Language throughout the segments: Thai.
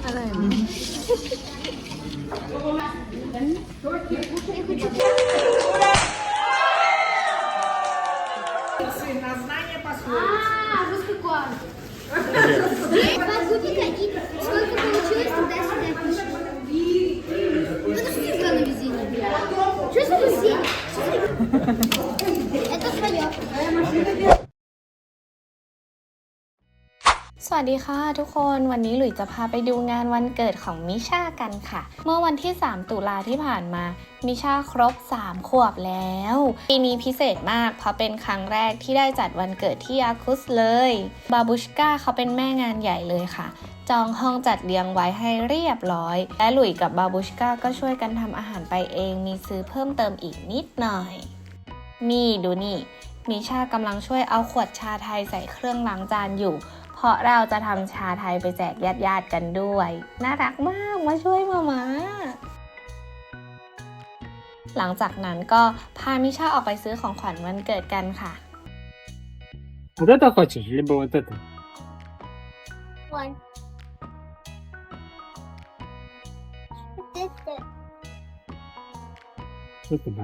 อะไรสวัสดีค่ะทุกคนวันนี้หลุยจะพาไปดูงานวันเกิดของมิชากันค่ะเมื่อวันที่3 ตุลาที่ผ่านมามิชาครบ3 ขวบแล้วปีนี้พิเศษมากเพราะเป็นครั้งแรกที่ได้จัดวันเกิดที่อาคุสเลยบาบูชก้าเขาเป็นแม่งานใหญ่เลยค่ะจองห้องจัดเรียงไว้ให้เรียบร้อยและหลุยกับบาบูชก้าก็ช่วยกันทำอาหารไปเองมีซื้อเพิ่มเติมอีกนิดหน่อยนี่ดูนี่มิชากำลังช่วยเอาขวดชาไทยใส่เครื่องล้างจานอยู่เพราะเราจะทำชาไทยไปแจกญาติกันด้วยน่ารักมากมาช่วยมาหลังจากนั้นก็พามิชาออกไปซื้อของขวัญวันเกิดกันค่ะ Вот это хочешь, либо вот это? Вот это.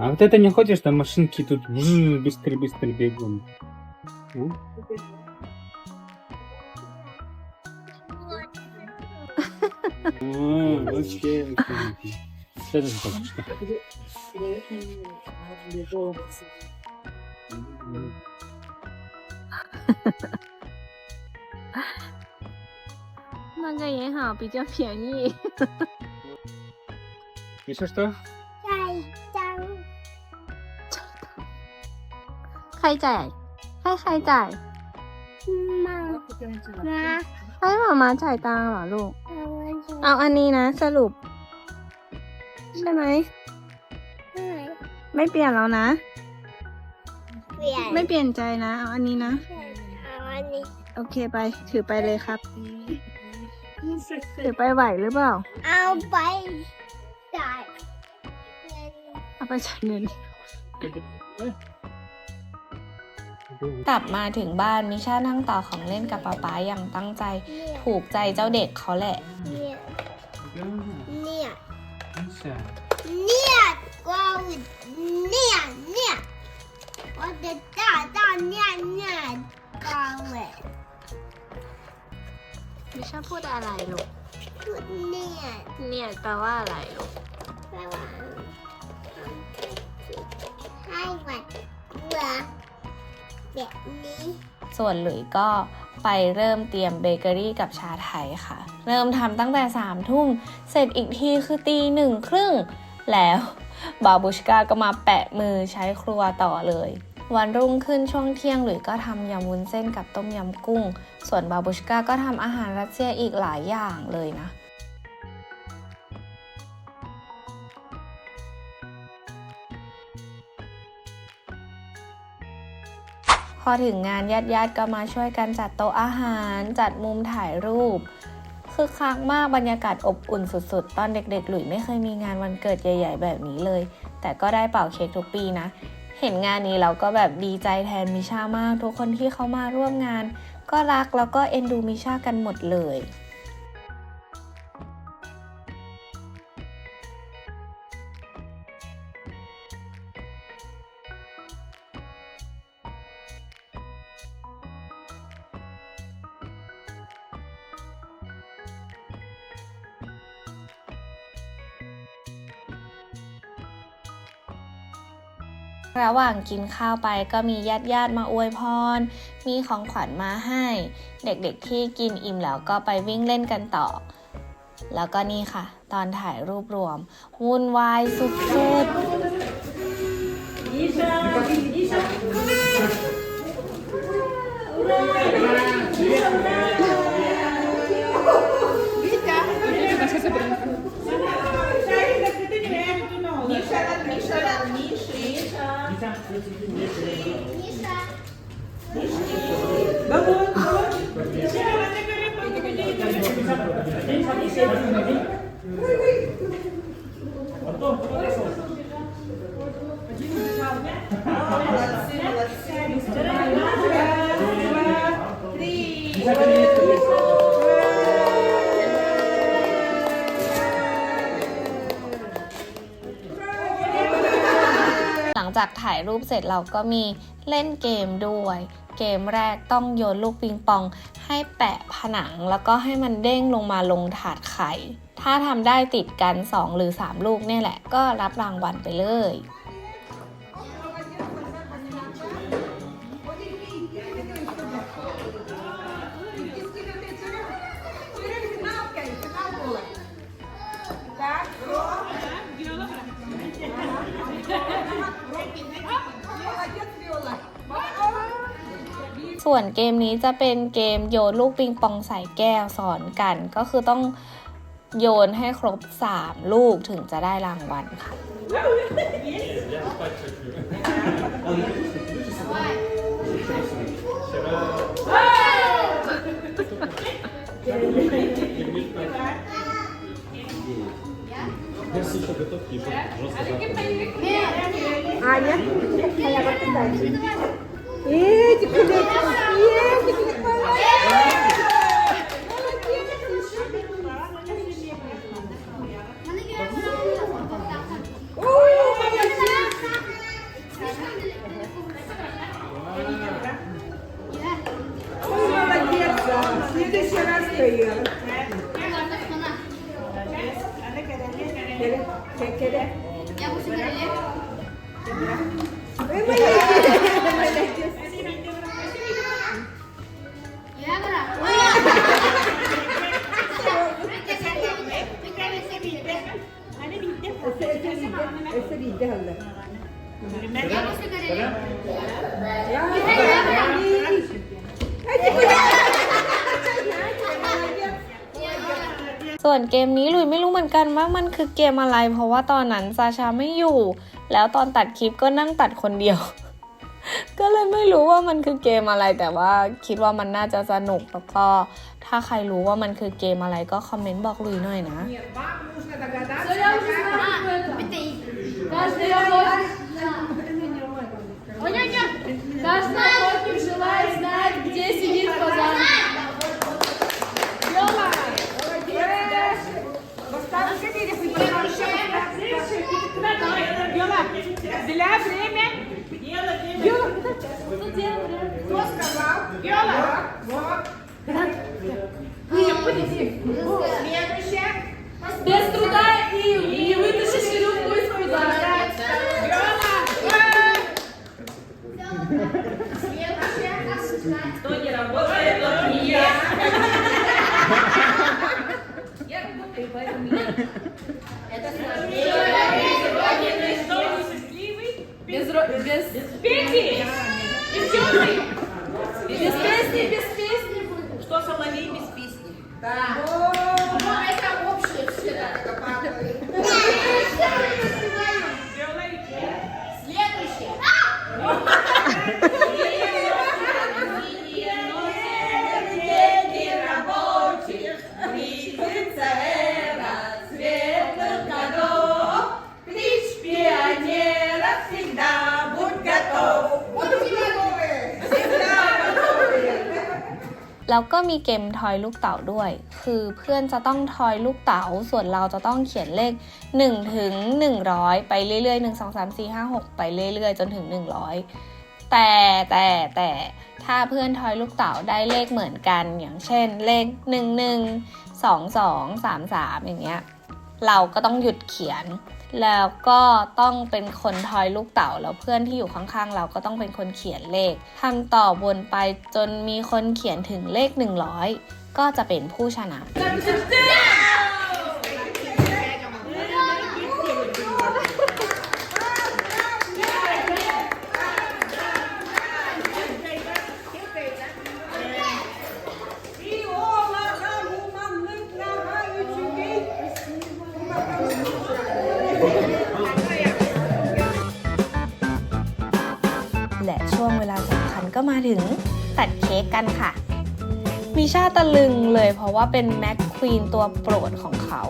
А вот это не хочешь, там машинки тут быстро бегут. Вообще. Что ты хочешь?那个也好，比较便宜。你说что？再张ใครจ่ายให้ใครจ่าย妈妈， ให้หมาจ่ายตังค์เหรอลูก 我 เอาอันนี้นะสรุปใช่ไหมไม่เปลี่ยนแล้วนะ ไม่เปลี่ยนใจนะเอาอันนี้นะโอเคไปถือไปเลยครับถือไปไหวหรือเปล่า เอาไปจ่าย เอาไปจ่ายเงินกลับมาถึงบ้านมิชานั่งต่อของเล่นกับป๊าป๊าอย่างตั้งใจถูกใจเจ้าเด็กเขาแหละเนี่ย Миша. เนี่ยก็เนี่ย我的大เนี่ย高哎มิชาพูดอะไรลูก เนี่ย เนี่ยแปลว่าอะไรลูก แปลว่าให้หวัดเบื่อแบบนี้ ส่วนหลุยก็ไปเริ่มเตรียมเบเกอรี่กับชาไทยค่ะเริ่มทำตั้งแต่3 ทุ่มเสร็จอีกทีคือ1:30แล้วบาบูชกาก็มาแปะมือใช้ครัวต่อเลยวันรุ่งขึ้นช่วงเที่ยงหลุยก็ทำยำวุ้นเส้นกับต้มยำกุ้งส่วนบาบูชกาก็ทำอาหารรัสเซียอีกหลายอย่างเลยนะพอถึงงานญาติก็มาช่วยกันจัดโต๊ะอาหารจัดมุมถ่ายรูปคึกคักมากบรรยากาศอบอุ่นสุดๆตอนเด็กๆหลุยไม่เคยมีงานวันเกิดใหญ่ๆแบบนี้เลยแต่ก็ได้เป่าเค้กทุกปีนะเห็นงานนี้เราก็แบบดีใจแทนมิชามากทุกคนที่เขามาร่วมงานก็รักแล้วก็เอ็นดูมิชากันหมดเลยระหว่างกินข้าวไปก็มีญาติมาอวยพรมีของขวัญมาให้เด็กๆที่กินอิ่มแล้วก็ไปวิ่งเล่นกันต่อแล้วก็นี่ค่ะตอนถ่ายรูปรวมวุ่นวายสุด จากถ่ายรูปเสร็จเราก็มีเล่นเกมด้วยเกมแรกต้องโยนลูกปิงปองให้แปะผนังแล้วก็ให้มันเด้งลงมาลงถาดไข่ถ้าทำได้ติดกัน2หรือ3ลูกเนี่ยแหละก็รับรางวัลไปเลย ส่วนเกมนี้จะเป็นเกมโยนลูกปิงปองใส่แก้วสอนกันก็คือต้องโยนให้ครบ3ลูกถึงจะได้รางวัลค่ะ Аня, я вот дальше. Эти кулечки, молодец, в следующий раз стоял. Вы молодец. Eseri halla.ส่วนเกมนี้ลุยไม่รู้เหมือนกันว่ามันคือเกมอะไรเพราะว่าตอนนั้นซาชาไม่อยู่แล้วตอนตัดคลิปก็นั่งตัดคนเดียว ก็เลยไม่รู้ว่ามันคือเกมอะไรแต่ว่าคิดว่ามันน่าจะสนุกแล้วก็ถ้าใครรู้ว่ามันคือเกมอะไรก็คอมเมนต์บอกลุยหน่อยนะ Каждый охотник желает знать, где сидит фазан. Для время. Кто сказал? Следующее. Без труда и вытащишь веревку из фазана. Кто не работает, тот не ест. Я работаю, поэтому это сложнее. Сегодня ты что, счастливый? Без Пейте! Девчонки! без песни, без песни. Что Соловей без песни? Да. Это общее все. Следующее.แล้วก็มีเกมทอยลูกเต๋าด้วย คือเพื่อนจะต้องทอยลูกเต๋า ส่วนเราจะต้องเขียนเลข1ถึง100ไปเรื่อยๆ1 2 3 4 5 6ไปเรื่อยๆจนถึง100แต่ถ้าเพื่อนทอยลูกเต๋าได้เลขเหมือนกันอย่างเช่นเลข11 22 33อย่างเงี้ยเราก็ต้องหยุดเขียนแล้วก็ต้องเป็นคนทอยลูกเต๋าแล้วเพื่อนที่อยู่ข้างๆเราก็ต้องเป็นคนเขียนเลขทำต่อวนไปจนมีคนเขียนถึงเลข100ก็จะเป็นผู้ชนะ และช่วงเวลาสำคัญก็มาถึงตัดเค้กกันค่ะมิชาตะลึงเลยเพราะว่าเป็นแม็กควีนตัวโปรดของเขา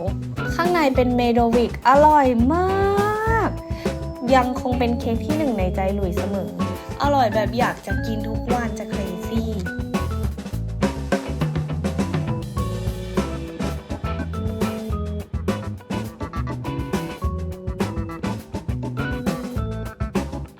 ข้างในเป็นเมโดวิกอร่อยมากยังคงเป็นเค้กที่1ในใจหลุยเสมออร่อยแบบอยากจะกินทุกวันจะเครซี่ พ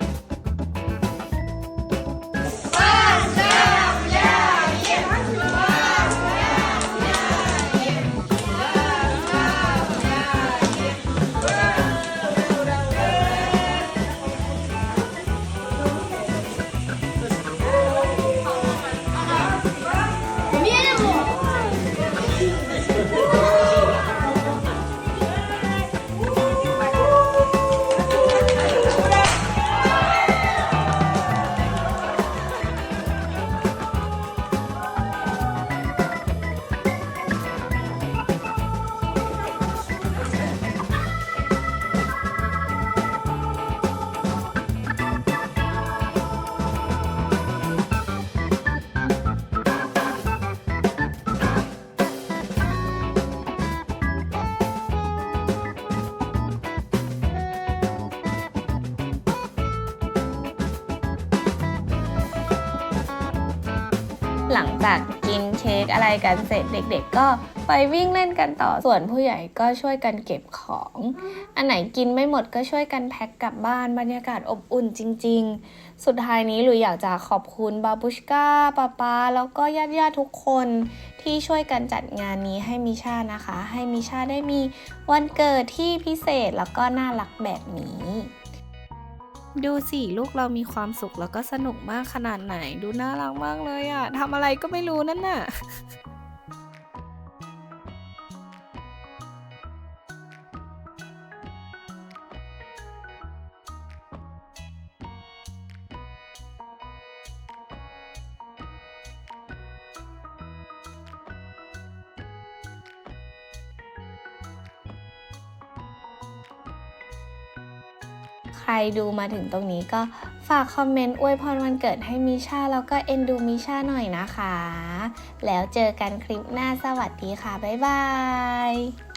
หลังจากกินเค้กอะไรกันเสร็จเด็กๆก็ไปวิ่งเล่นกันต่อส่วนผู้ใหญ่ก็ช่วยกันเก็บของอันไหนกินไม่หมดก็ช่วยกันแพ็คกลับบ้านบรรยากาศอบอุ่นจริงๆสุดท้ายนี้หลุยอยากจะขอบคุณบาบูชก้าป๊าแล้วก็ญาติๆทุกคนที่ช่วยกันจัดงานนี้ให้มิชานะคะให้มิชาได้มีวันเกิดที่พิเศษแล้วก็น่ารักแบบนี้ดูสิลูกเรามีความสุขแล้วก็สนุกมากขนาดไหนดูน่ารักมากเลยอะทำอะไรก็ไม่รู้นั่นน่ะ ใครดูมาถึงตรงนี้ก็ฝากคอมเมนต์อวยพรวันเกิดให้มิชาแล้วก็เอ็นดูมิชาหน่อยนะคะ แล้วเจอกันคลิปหน้าสวัสดีค่ะ บ๊ายบาย